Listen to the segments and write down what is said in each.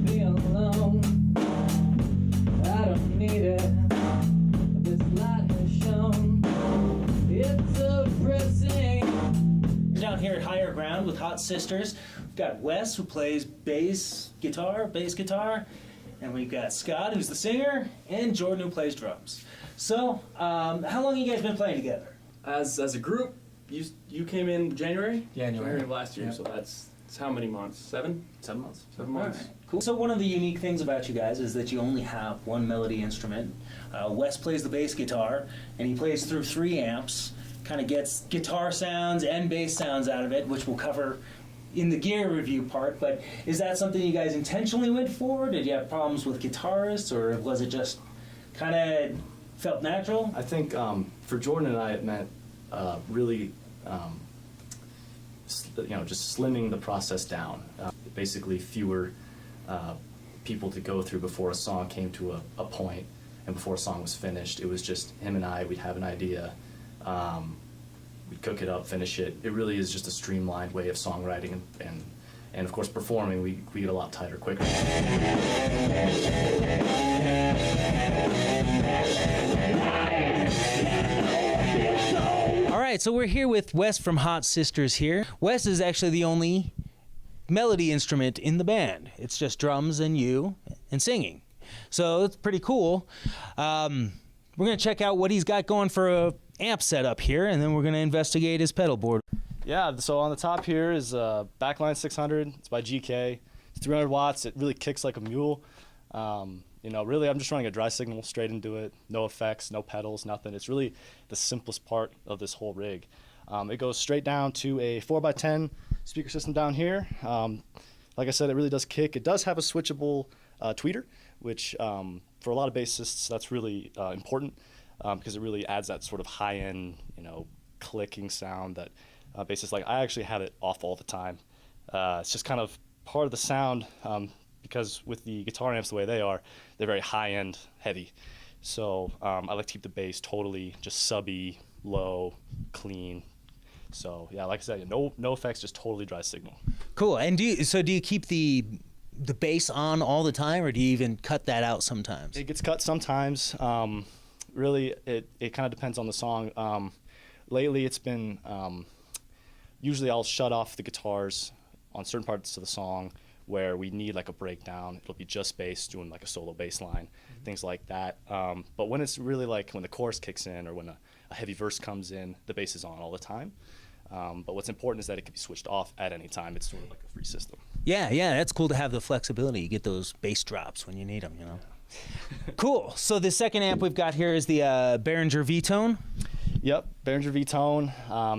be alone. I don't need it. This light has shown. It's so depressing. Down here at Higher Ground with Hot Sisters, we've got Wes, who plays bass guitar, and we've got Scott, who's the singer, and Jordan, who plays drums. So, how long have you guys been playing together? As a group, you came in January? January of last year, yep. So that's how many months? 7? 7 months. 7 months. Right, cool. So one of the unique things about you guys is that you only have one melody instrument. Wes plays the bass guitar, and he plays through 3 amps, kind of gets guitar sounds and bass sounds out of it, which we'll cover in the gear review part. But is that something you guys intentionally went for? Did you have problems with guitarists, or was it just kind of felt natural? I think for Jordan and I, it meant really, just slimming the process down. Basically, fewer people to go through before a song came to a point, and before a song was finished. It was just him and I. We'd have an idea. We'd cook it up, finish it. It really is just a streamlined way of songwriting, and of course performing. We get a lot tighter quicker. All right, so we're here with Wes from Hot Sisters here. Wes is actually the only melody instrument in the band. It's just drums and you and singing. So it's pretty cool. We're going to check out what he's got going for a amp setup here, and then we're going to investigate his pedal board. Yeah, so on the top here is Backline 600. It's by GK. It's 300 watts. It really kicks like a mule. Really, I'm just running a dry signal straight into it. No effects, no pedals, nothing. It's really the simplest part of this whole rig. It goes straight down to a 4x10 speaker system down here. Like I said, it really does kick. It does have a switchable tweeter, which for a lot of bassists, that's really important. Because it really adds that sort of high-end, clicking sound that bassists like. I actually have it off all the time. It's just kind of part of the sound, because with the guitar amps the way they are, they're very high-end heavy. So I like to keep the bass totally just subby, low, clean. So yeah, like I said, no effects, just totally dry signal. Cool. And do you keep the bass on all the time, or do you even cut that out sometimes? It gets cut sometimes. Really, it kind of depends on the song. Lately, it's been, usually I'll shut off the guitars on certain parts of the song where we need like a breakdown. It'll be just bass doing like a solo bass line, things like that. But when it's really like when the chorus kicks in or when a heavy verse comes in, the bass is on all the time. But what's important is that it can be switched off at any time. It's sort of like a free system. Yeah, that's cool to have the flexibility. You get those bass drops when you need them, Cool. So the second amp we've got here is the Behringer V-Tone. Yep, Behringer V-Tone.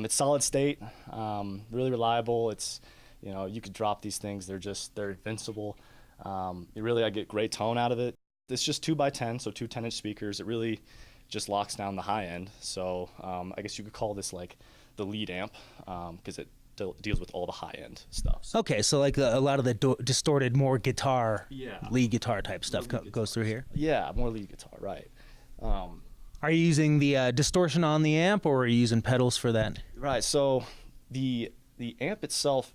It's solid state, really reliable. It's, you could drop these things. They're invincible. I get great tone out of it. It's just 2x10, so 2 10-inch speakers. It really just locks down the high end. So I guess you could call this like the lead amp, because it deals with all the high-end stuff. Okay, so like a lot of the distorted, more guitar, Yeah. lead guitar type stuff goes through here? Yeah, more lead guitar, right. Are you using the distortion on the amp, or are you using pedals for that? Right, so the amp itself,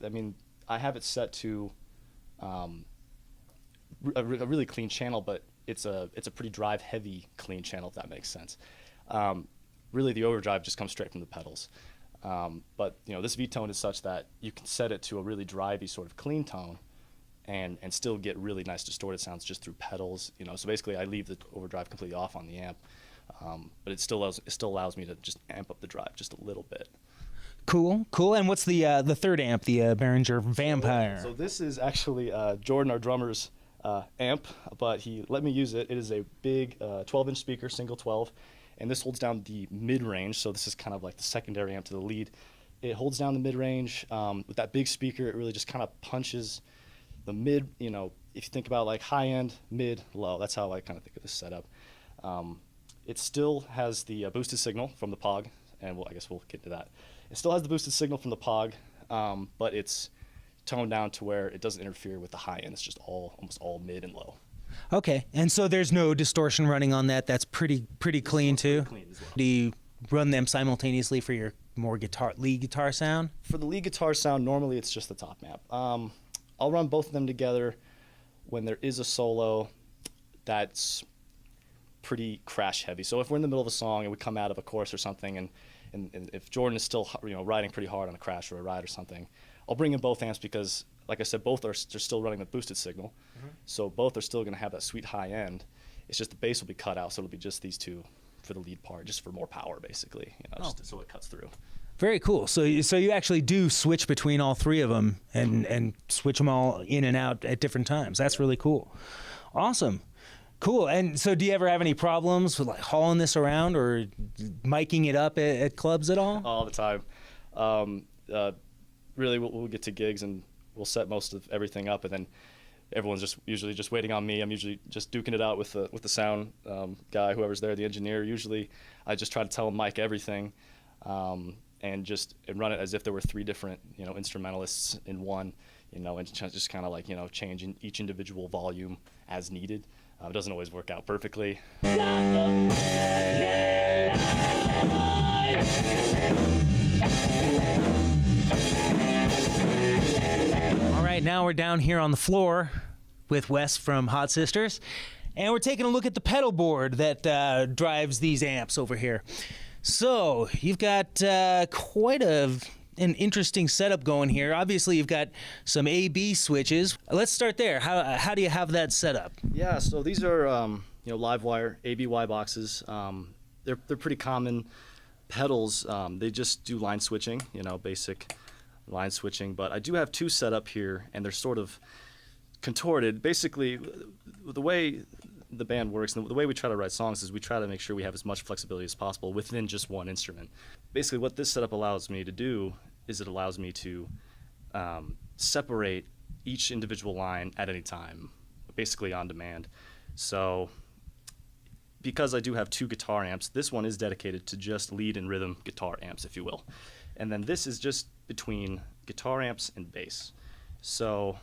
I have it set to a really clean channel, but it's a pretty drive-heavy clean channel, if that makes sense. Really, the overdrive just comes straight from the pedals. But this V-tone is such that you can set it to a really drivey sort of clean tone and still get really nice distorted sounds just through pedals. So basically I leave the overdrive completely off on the amp, but it still allows me to just amp up the drive just a little bit. Cool. And what's the third amp, the Behringer Vampire? So this is actually Jordan, our drummer's amp, but he let me use it. It is a big 12-inch speaker, single 12. And this holds down the mid-range, so this is kind of like the secondary amp to the lead. It holds down the mid-range. With that big speaker, it really just kind of punches the mid, if you think about like high-end, mid, low, that's how I kind of think of this setup. It still has the boosted signal from the POG, and I guess we'll get to that. It still has the boosted signal from the POG, but it's toned down to where it doesn't interfere with the high-end. It's just almost all mid and low. Okay, and so there's no distortion running on that. That's pretty clean too. Clean as well. Do you run them simultaneously for your more lead guitar sound? For the lead guitar sound, normally it's just the top amp. I'll run both of them together when there is a solo that's pretty crash heavy. So if we're in the middle of a song and we come out of a chorus or something, and if Jordan is still riding pretty hard on a crash or a ride or something, I'll bring in both amps because, like I said, both are still running the boosted signal. So both are still going to have that sweet high end. It's just the bass will be cut out, so it'll be just these two for the lead part, just for more power, basically, just so it cuts through. Very cool. So you actually do switch between all three of them and switch them all in and out at different times. That's really cool. Awesome. Cool. And so do you ever have any problems with like hauling this around or miking it up at clubs at all? All the time. Really, we'll get to gigs and we'll set most of everything up, and then everyone's usually just waiting on me. I'm usually just duking it out with the sound guy, whoever's there, the engineer. Usually I just try to tell him mic everything, and run it as if there were three different instrumentalists in one, and just kind of like change in each individual volume as needed. It doesn't always work out perfectly. All right, now we're down here on the floor with Wes from Hot Sisters, and we're taking a look at the pedal board that drives these amps over here. So you've got quite an interesting setup going here. Obviously, you've got some A/B switches. Let's start there. How do you have that set up? Yeah, so these are live wire ABY boxes. They're pretty common pedals. They just do line switching, basic line switching. But I do have two set up here, and they're sort of contorted. Basically, the way the band works and the way we try to write songs is we try to make sure we have as much flexibility as possible within just one instrument. Basically, what this setup allows me to do is it allows me to separate each individual line at any time, basically on demand. So because I do have two guitar amps, this one is dedicated to just lead and rhythm guitar amps, if you will. And then this is just between guitar amps and bass. So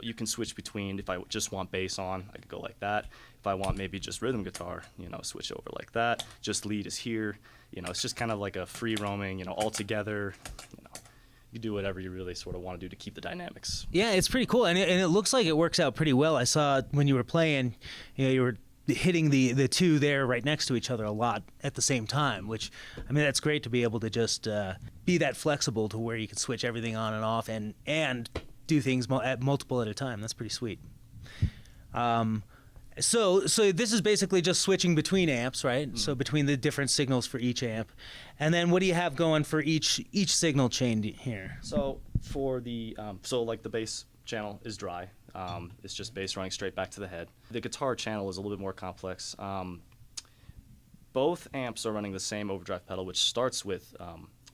you can switch between, if I just want bass on, I could go like that. If I want maybe just rhythm guitar, switch over like that. Just lead is here. It's just kind of like a free roaming, all together. You do whatever you really sort of want to do to keep the dynamics. Yeah, it's pretty cool, and it looks like it works out pretty well. I saw when you were playing, you were hitting the two there right next to each other a lot at the same time, which, I mean, that's great to be able to just be that flexible to where you can switch everything on and off and do things multiple at a time. That's pretty sweet. So this is basically just switching between amps, right? Mm-hmm. So between the different signals for each amp. And then what do you have going for each signal chain here? So for the like the bass channel is dry. It's just bass running straight back to the head. The guitar channel is a little bit more complex. Both amps are running the same overdrive pedal, which starts with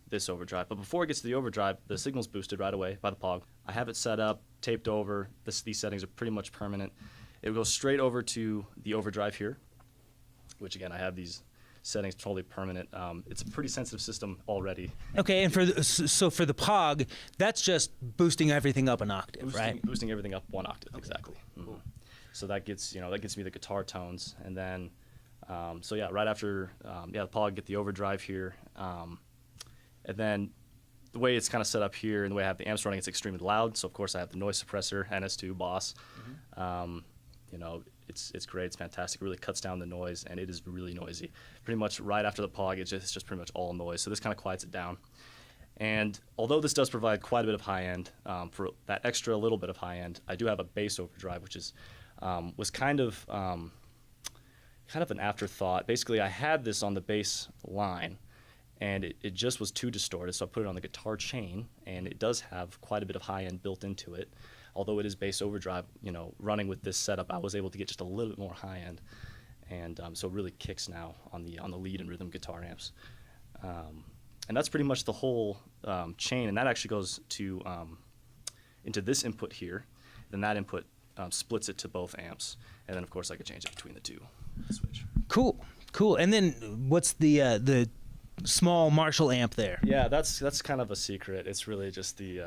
this overdrive. But before it gets to the overdrive, the signal's boosted right away by the POG. I have it set up, taped over. These settings are pretty much permanent. It will go straight over to the overdrive here, which again, I have these settings totally permanent. It's a pretty sensitive system already. Okay, and for the POG, that's just boosting everything up an octave, right? Boosting everything up one octave, Okay, exactly. cool. Cool. So that gets me the guitar tones, and then right after the POG, get the overdrive here, and then the way it's kind of set up here and the way I have the amps running, it's extremely loud. So of course I have the noise suppressor, NS2 Boss. Mm-hmm. It's great. It's fantastic. It really cuts down the noise, and it is really noisy. Pretty much right after the POG, it's just pretty much all noise. So this kind of quiets it down. And although this does provide quite a bit of high end, for that extra little bit of high end, I do have a bass overdrive, which is was kind of an afterthought. Basically, I had this on the bass line, and it just was too distorted, so I put it on the guitar chain, and it does have quite a bit of high end built into it. Although it is bass overdrive, running with this setup, I was able to get just a little bit more high end, and so it really kicks now on the lead and rhythm guitar amps, and that's pretty much the whole chain. And that actually goes to into this input here. Then that input splits it to both amps, and then of course I could change it between the two. Switch. Cool. And then what's the small Marshall amp there? Yeah, that's kind of a secret. It's really just the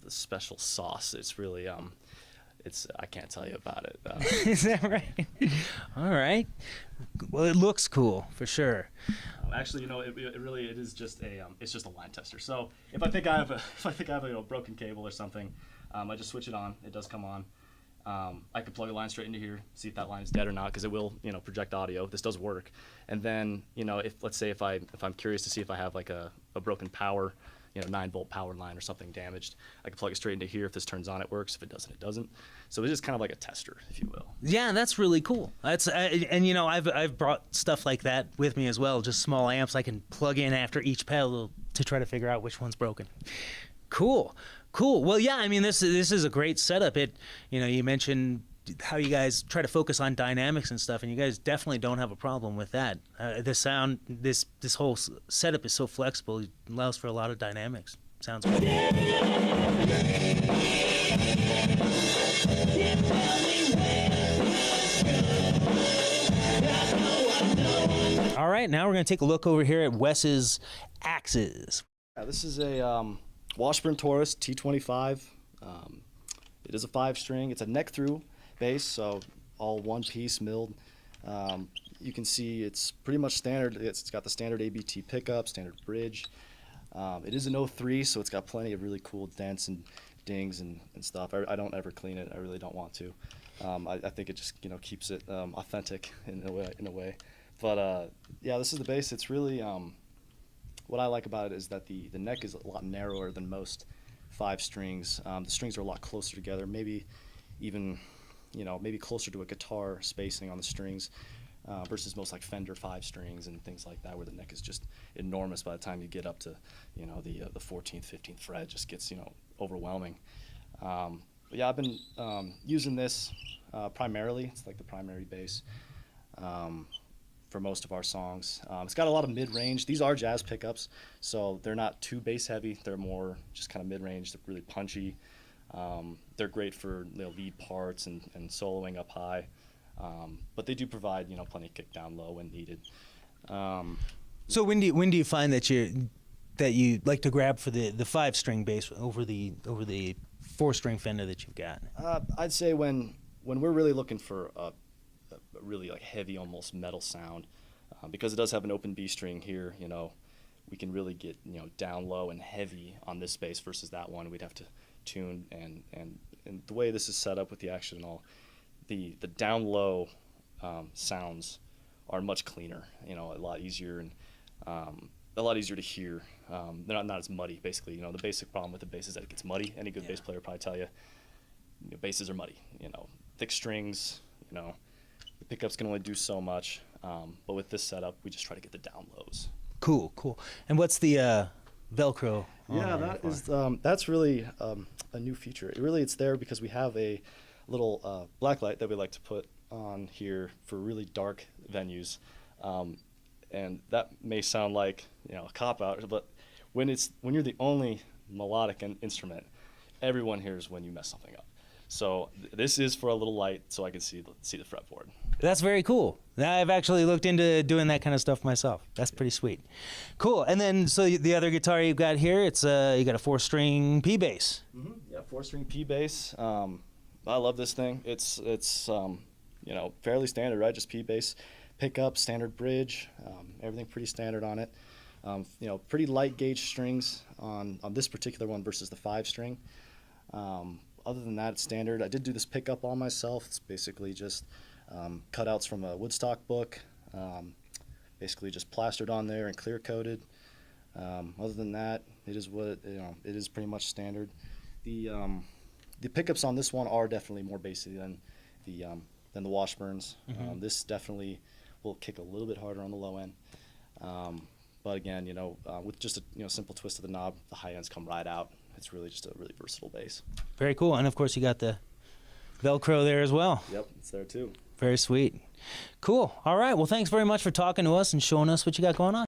special sauce. It's really I can't tell you about it. Is that right? All right. Well, it looks cool for sure. Actually, you know, it really is just it's just a line tester. So if I think I have a broken cable or something, I just switch it on. It does come on. I could plug a line straight into here, see if that line is dead or not, because it will, you know, project audio. This does work. And then, you know, let's say if I'm curious to see if I have like a broken power, you know, 9-volt power line or something damaged, I can plug it straight into here. If this turns on, it works. If it doesn't, it doesn't. So it's just kind of like a tester, if you will. Yeah, that's really cool. And you know, I've brought stuff like that with me as well, just small amps I can plug in after each pedal to try to figure out which one's broken. Cool. Well, yeah, I mean, this is a great setup. You know, you mentioned how you guys try to focus on dynamics and stuff, and you guys definitely don't have a problem with that. The sound, this whole setup is so flexible, it allows for a lot of dynamics. Sounds good. All right, now we're going to take a look over here at Wes's Axes. This is a Washburn Taurus T25. It is a 5-string. It's a neck-through bass, so all one-piece milled. You can see it's pretty much standard. It's got the standard ABT pickup, standard bridge. It is an 03, so it's got plenty of really cool dents and dings and stuff. I don't ever clean it. I really don't want to. I think it just, you know, keeps it authentic in a way. But yeah, this is the bass. It's really what I like about it is that the neck is a lot narrower than most 5 strings. The strings are a lot closer together. Maybe even, you know, maybe closer to a guitar spacing on the strings. Versus most like Fender 5 strings and things like that, where the neck is just enormous by the time you get up to, you know, the 14th, 15th fret. It just gets, you know, overwhelming. But yeah, I've been using this primarily. It's like the primary bass for most of our songs. It's got a lot of mid-range. These are jazz pickups, so they're not too bass heavy. They're more just kind of mid-range. They're really punchy. They're great for, you know, lead parts and soloing up high. But they do provide, you know, plenty of kick down low when needed. So when do you find that you like to grab for the 5-string bass over the 4-string Fender that you've got? I'd say when we're really looking for a really like heavy, almost metal sound, because it does have an open B string here, you know, we can really get, you know, down low and heavy on this bass versus that one. We'd have to tune and the way this is set up with the action and all. The down low sounds are much cleaner, you know, a lot easier and a lot easier to hear. They're not as muddy, basically. You know, the basic problem with the bass is that it gets muddy. Any good bass player will probably tell you, basses are muddy. You know, thick strings, you know, the pickups can only do so much. But with this setup, we just try to get the down lows. Cool. And what's the Velcro? Yeah, that's really a new feature. It's there because we have a little black light that we like to put on here for really dark venues, and that may sound like, you know, a cop out, but when you're the only melodic instrument, everyone hears when you mess something up. So this is for a little light, so I can see the fretboard. That's very cool. I've actually looked into doing that kind of stuff myself. That's pretty sweet. Cool. And then, so the other guitar you've got here, it's you got a 4-string P bass. Mm-hmm. Yeah, 4-string P bass. I love this thing. It's you know, fairly standard, right? Just P bass, pickup, standard bridge, everything pretty standard on it. You know, pretty light gauge strings on this particular one versus the 5-string. Other than that, it's standard. I did do this pickup all myself. It's basically just cutouts from a Woodstock book, basically just plastered on there and clear coated. Other than that, it is what it is pretty much standard. The pickups on this one are definitely more bassy than the Washburns. Mm-hmm. This definitely will kick a little bit harder on the low end. But again, you know, with just a simple twist of the knob, the high ends come right out. It's really just a really versatile bass. Very cool. And of course, you got the Velcro there as well. Yep, it's there too. Very sweet. Cool. All right. Well, thanks very much for talking to us and showing us what you got going on.